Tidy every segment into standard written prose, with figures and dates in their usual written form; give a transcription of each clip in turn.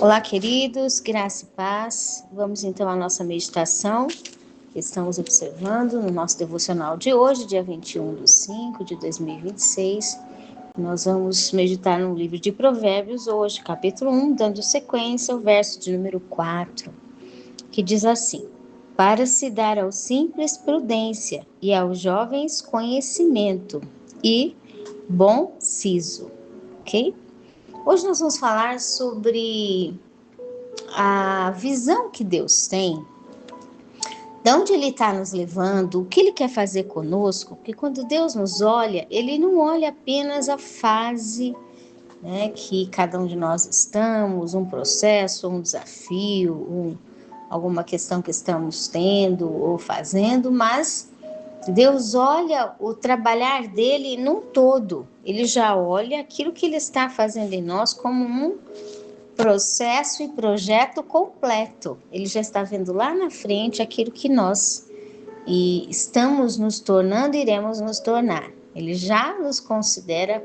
Olá, queridos, graça e paz. Vamos então à nossa meditação. Estamos observando no nosso devocional de hoje, dia 21/5/2026. Nós vamos meditar no livro de Provérbios, hoje, capítulo 1, dando sequência ao verso de número 4, que diz assim: Para se dar ao simples prudência e aos jovens conhecimento e bom siso. Ok? Hoje nós vamos falar sobre a visão que Deus tem, de onde Ele está nos levando, o que Ele quer fazer conosco, porque quando Deus nos olha, Ele não olha apenas a fase, né, que cada um de nós estamos, um processo, um desafio, alguma questão que estamos tendo ou fazendo, mas Deus olha o trabalhar dele num todo. Ele já olha aquilo que Ele está fazendo em nós como um processo e projeto completo. Ele já está vendo lá na frente aquilo que nós estamos nos tornando e iremos nos tornar. Ele já nos considera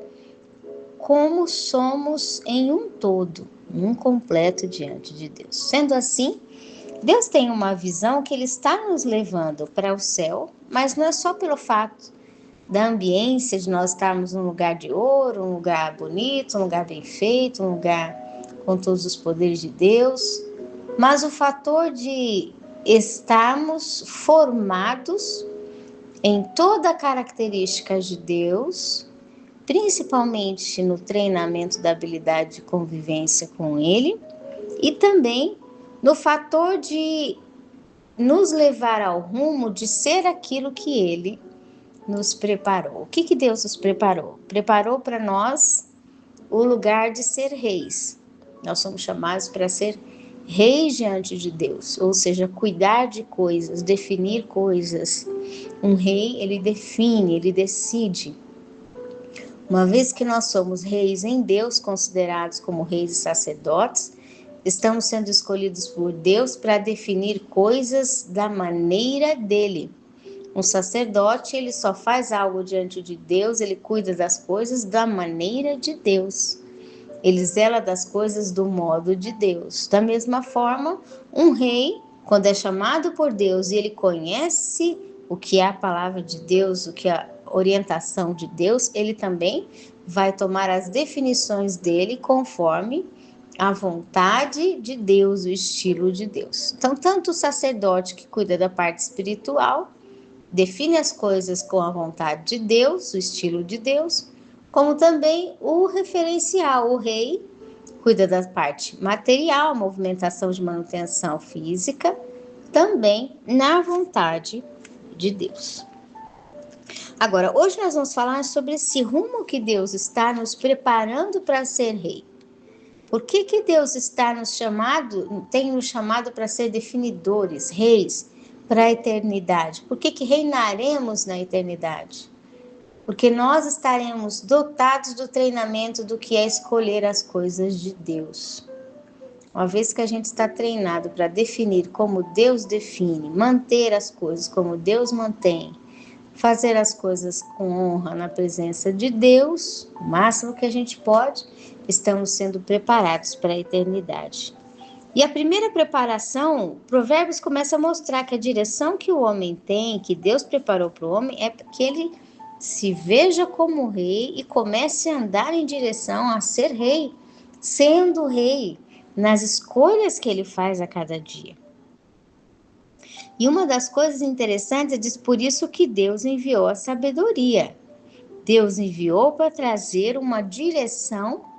como somos em um todo, um completo diante de Deus. Sendo assim, Deus tem uma visão que Ele está nos levando para o céu, mas não é só pelo fato da ambiência de nós estarmos num lugar de ouro, um lugar bonito, um lugar bem feito, um lugar com todos os poderes de Deus, mas o fator de estarmos formados em toda a característica de Deus, principalmente no treinamento da habilidade de convivência com Ele, e também no fator de nos levar ao rumo de ser aquilo que Ele nos preparou. O que Deus nos preparou? Preparou para nós o lugar de ser reis. Nós somos chamados para ser reis diante de Deus, ou seja, cuidar de coisas, definir coisas. Um rei, ele define, ele decide. Uma vez que nós somos reis em Deus, considerados como reis e sacerdotes, estamos sendo escolhidos por Deus para definir coisas da maneira dele. Um sacerdote, ele só faz algo diante de Deus, ele cuida das coisas da maneira de Deus. Ele zela das coisas do modo de Deus. Da mesma forma, um rei, quando é chamado por Deus e ele conhece o que é a palavra de Deus, o que é a orientação de Deus, ele também vai tomar as definições dele conforme a vontade de Deus, o estilo de Deus. Então, tanto o sacerdote que cuida da parte espiritual, define as coisas com a vontade de Deus, o estilo de Deus, como também o referencial, o rei, cuida da parte material, movimentação de manutenção física, também na vontade de Deus. Agora, hoje nós vamos falar sobre esse rumo que Deus está nos preparando para ser rei. Por que Deus está tem nos chamado para ser definidores, reis, para a eternidade? Por que reinaremos na eternidade? Porque nós estaremos dotados do treinamento do que é escolher as coisas de Deus. Uma vez que a gente está treinado para definir como Deus define, manter as coisas como Deus mantém, fazer as coisas com honra na presença de Deus, o máximo que a gente pode, estamos sendo preparados para a eternidade. E a primeira preparação, Provérbios começa a mostrar que a direção que o homem tem, que Deus preparou para o homem, é que ele se veja como rei e comece a andar em direção a ser rei, sendo rei nas escolhas que ele faz a cada dia. E uma das coisas interessantes diz por isso que Deus enviou a sabedoria. Deus enviou para trazer uma direção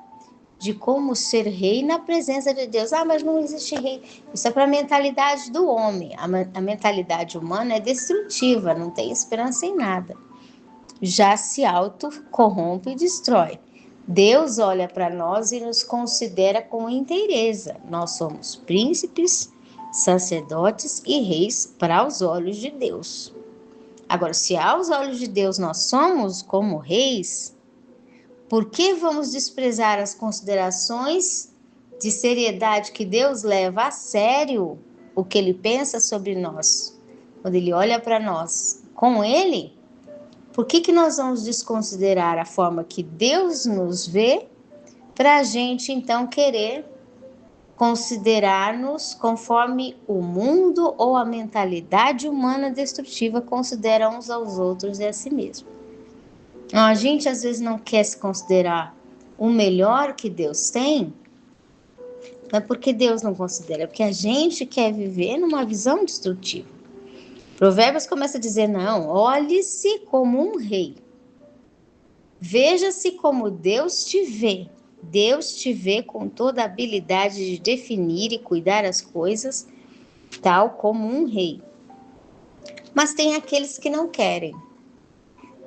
de como ser rei na presença de Deus. Mas não existe rei. Isso é para a mentalidade do homem. A mentalidade humana é destrutiva, não tem esperança em nada. Já se auto-corrompe e destrói. Deus olha para nós e nos considera com inteireza. Nós somos príncipes, sacerdotes e reis para os olhos de Deus. Agora, se aos olhos de Deus nós somos como reis, por que vamos desprezar as considerações de seriedade que Deus leva a sério o que Ele pensa sobre nós? Quando Ele olha para nós com Ele, por que nós vamos desconsiderar a forma que Deus nos vê para a gente então querer considerar-nos conforme o mundo ou a mentalidade humana destrutiva considera uns aos outros e a si mesmo. Então, a gente às vezes não quer se considerar o melhor que Deus tem, não é porque Deus não considera, é porque a gente quer viver numa visão destrutiva. Provérbios começa a dizer, não, olhe-se como um rei. Veja-se como Deus te vê. Deus te vê com toda a habilidade de definir e cuidar as coisas, tal como um rei. Mas tem aqueles que não querem.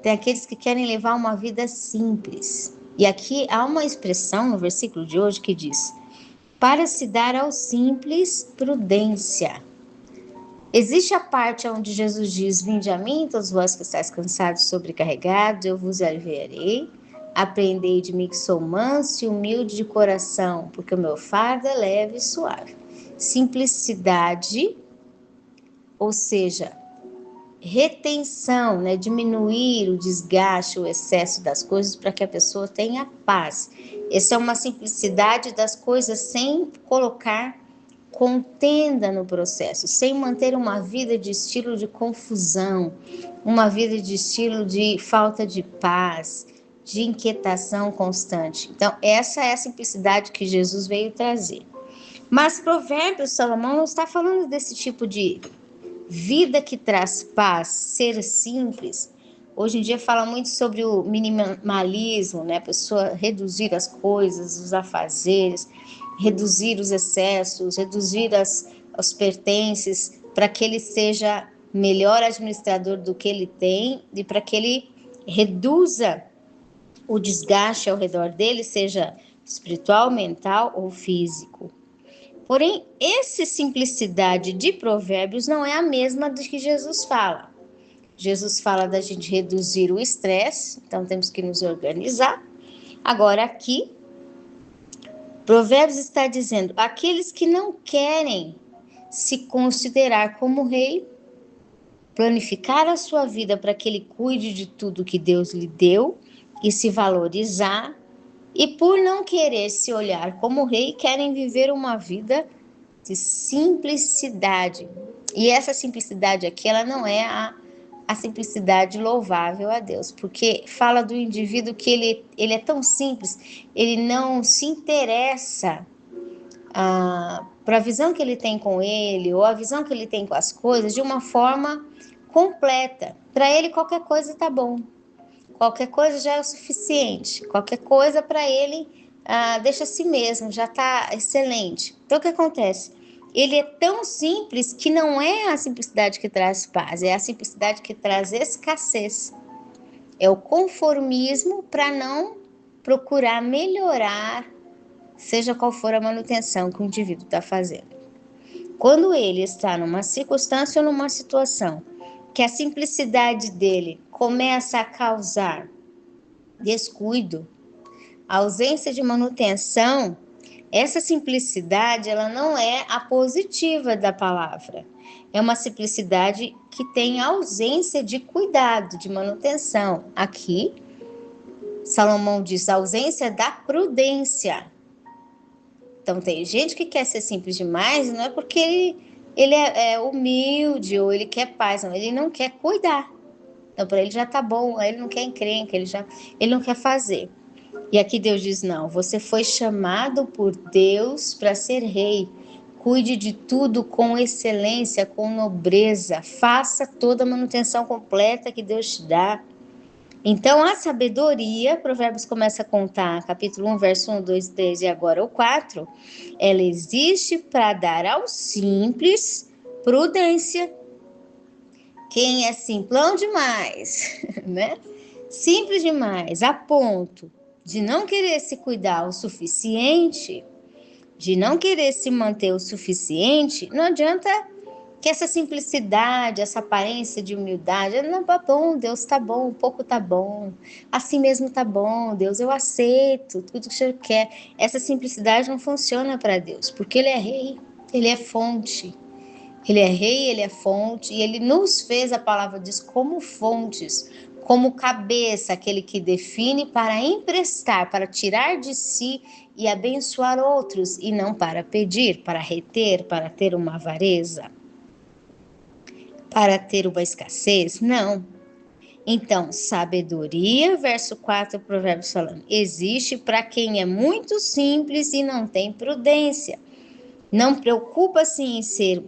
Tem aqueles que querem levar uma vida simples. E aqui há uma expressão no versículo de hoje que diz, para se dar ao simples, prudência. Existe a parte onde Jesus diz, vinde a mim, todos vós que estáis cansados e sobrecarregados, eu vos aliviarei. Aprendei de mim que sou manso e humilde de coração, porque o meu fardo é leve e suave. Simplicidade, ou seja, retenção, né? Diminuir o desgaste, o excesso das coisas para que a pessoa tenha paz. Essa é uma simplicidade das coisas sem colocar contenda no processo, sem manter uma vida de estilo de confusão, uma vida de estilo de falta de paz, de inquietação constante. Então, essa é a simplicidade que Jesus veio trazer. Mas Provérbios, Salomão não está falando desse tipo de vida que traz paz, ser simples. Hoje em dia fala muito sobre o minimalismo, né? A pessoa reduzir as coisas, os afazeres, reduzir os excessos, reduzir os pertences, para que ele seja melhor administrador do que ele tem e para que ele reduza o desgaste ao redor dele, seja espiritual, mental ou físico. Porém, essa simplicidade de Provérbios não é a mesma do que Jesus fala. Jesus fala da gente reduzir o estresse, então temos que nos organizar. Agora aqui, Provérbios está dizendo, aqueles que não querem se considerar como rei, planificar a sua vida para que ele cuide de tudo que Deus lhe deu e se valorizar, e por não querer se olhar como rei, querem viver uma vida de simplicidade. E essa simplicidade aqui, ela não é a simplicidade louvável a Deus, porque fala do indivíduo que ele é tão simples, ele não se interessa para a visão que ele tem com ele, ou a visão que ele tem com as coisas, de uma forma completa. Para ele, qualquer coisa está bom. Qualquer coisa já é o suficiente. Qualquer coisa para ele deixa a si mesmo, já está excelente. Então, o que acontece? Ele é tão simples que não é a simplicidade que traz paz, é a simplicidade que traz escassez. É o conformismo para não procurar melhorar, seja qual for a manutenção que o indivíduo está fazendo. Quando ele está numa circunstância ou numa situação que a simplicidade dele começa a causar descuido, ausência de manutenção, essa simplicidade ela não é a positiva da palavra. É uma simplicidade que tem ausência de cuidado, de manutenção. Aqui, Salomão diz a ausência da prudência. Então, tem gente que quer ser simples demais, não é porque ele é humilde ou ele quer paz, não, ele não quer cuidar. Então, para ele já está bom, ele não quer encrenca, ele não quer fazer. E aqui Deus diz, não, você foi chamado por Deus para ser rei. Cuide de tudo com excelência, com nobreza. Faça toda a manutenção completa que Deus te dá. Então, a sabedoria, Provérbios começa a contar, capítulo 1, verso 1, 2, 3 e agora o 4, ela existe para dar ao simples prudência. Quem é simplão demais, né? Simples demais, a ponto de não querer se cuidar o suficiente, de não querer se manter o suficiente, não adianta que essa simplicidade, essa aparência de humildade, não tá bom, Deus tá bom, um pouco tá bom, assim mesmo tá bom, Deus, eu aceito tudo que o Senhor quer. Essa simplicidade não funciona para Deus, porque Ele é rei, Ele é fonte. Ele é rei, Ele é fonte, e Ele nos fez, a palavra diz, como fontes, como cabeça, aquele que define para emprestar, para tirar de si e abençoar outros, e não para pedir, para reter, para ter uma avareza, para ter uma escassez. Não. Então, sabedoria, verso 4, Provérbios falando, existe para quem é muito simples e não tem prudência. Não preocupa-se em ser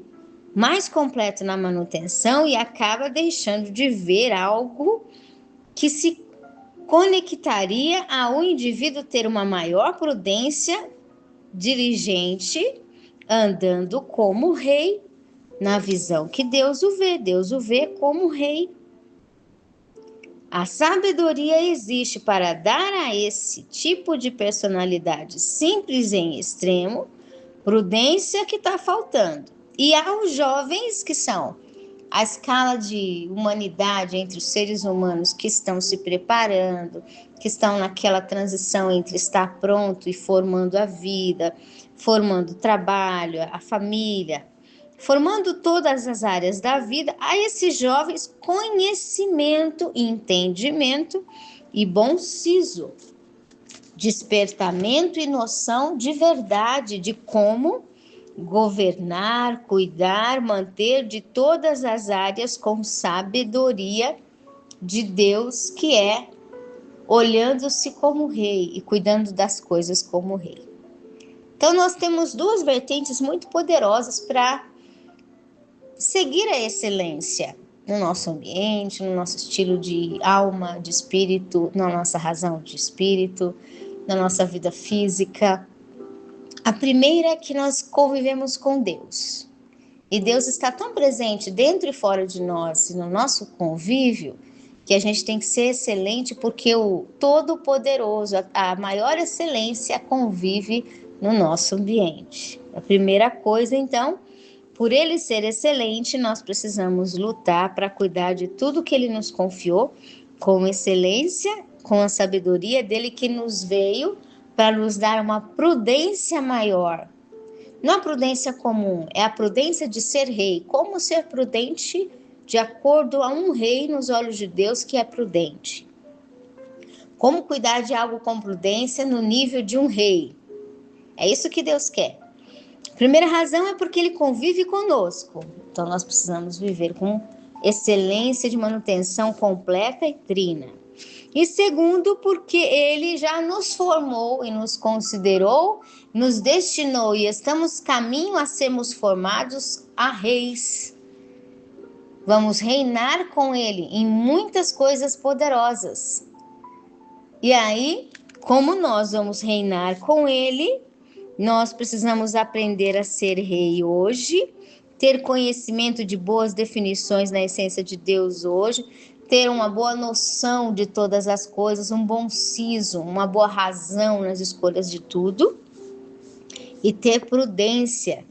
mais completo na manutenção e acaba deixando de ver algo que se conectaria ao indivíduo ter uma maior prudência diligente, andando como rei, na visão que Deus o vê como rei. A sabedoria existe para dar a esse tipo de personalidade simples em extremo, prudência que está faltando. E aos jovens que são a escala de humanidade entre os seres humanos que estão se preparando, que estão naquela transição entre estar pronto e formando a vida, formando o trabalho, a família, formando todas as áreas da vida, a esses jovens conhecimento, entendimento e bom siso, despertamento e noção de verdade de como governar, cuidar, manter de todas as áreas com sabedoria de Deus, que é olhando-se como rei e cuidando das coisas como rei. Então nós temos duas vertentes muito poderosas para seguir a excelência no nosso ambiente, no nosso estilo de alma, de espírito, na nossa razão de espírito, na nossa vida física. A primeira é que nós convivemos com Deus. E Deus está tão presente dentro e fora de nós, no nosso convívio, que a gente tem que ser excelente, porque o Todo-Poderoso, a maior excelência, convive no nosso ambiente. A primeira coisa, então, por ele ser excelente, nós precisamos lutar para cuidar de tudo que ele nos confiou, com excelência, com a sabedoria dele que nos veio para nos dar uma prudência maior. Não a prudência comum, é a prudência de ser rei. Como ser prudente de acordo a um rei nos olhos de Deus que é prudente. Como cuidar de algo com prudência no nível de um rei. É isso que Deus quer. A primeira razão é porque ele convive conosco. Então nós precisamos viver com excelência de manutenção completa e trina. E segundo, porque ele já nos formou e nos considerou, nos destinou e estamos caminho a sermos formados a reis. Vamos reinar com ele em muitas coisas poderosas. E aí, como nós vamos reinar com ele, nós precisamos aprender a ser rei hoje, ter conhecimento de boas definições na essência de Deus hoje, ter uma boa noção de todas as coisas, um bom siso, uma boa razão nas escolhas de tudo e ter prudência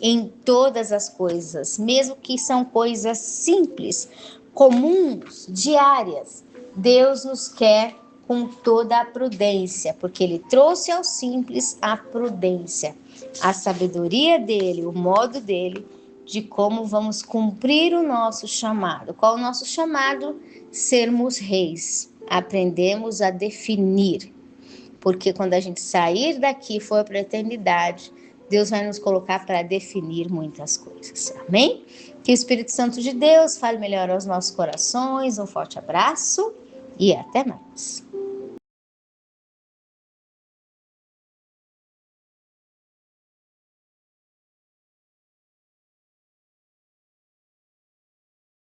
em todas as coisas, mesmo que são coisas simples, comuns, diárias. Deus nos quer com toda a prudência, porque ele trouxe ao simples a prudência, a sabedoria dele, o modo dele de como vamos cumprir o nosso chamado. Qual o nosso chamado? Sermos reis. Aprendemos a definir. Porque quando a gente sair daqui e for para a eternidade, Deus vai nos colocar para definir muitas coisas. Amém? Que o Espírito Santo de Deus fale melhor aos nossos corações. Um forte abraço e até mais.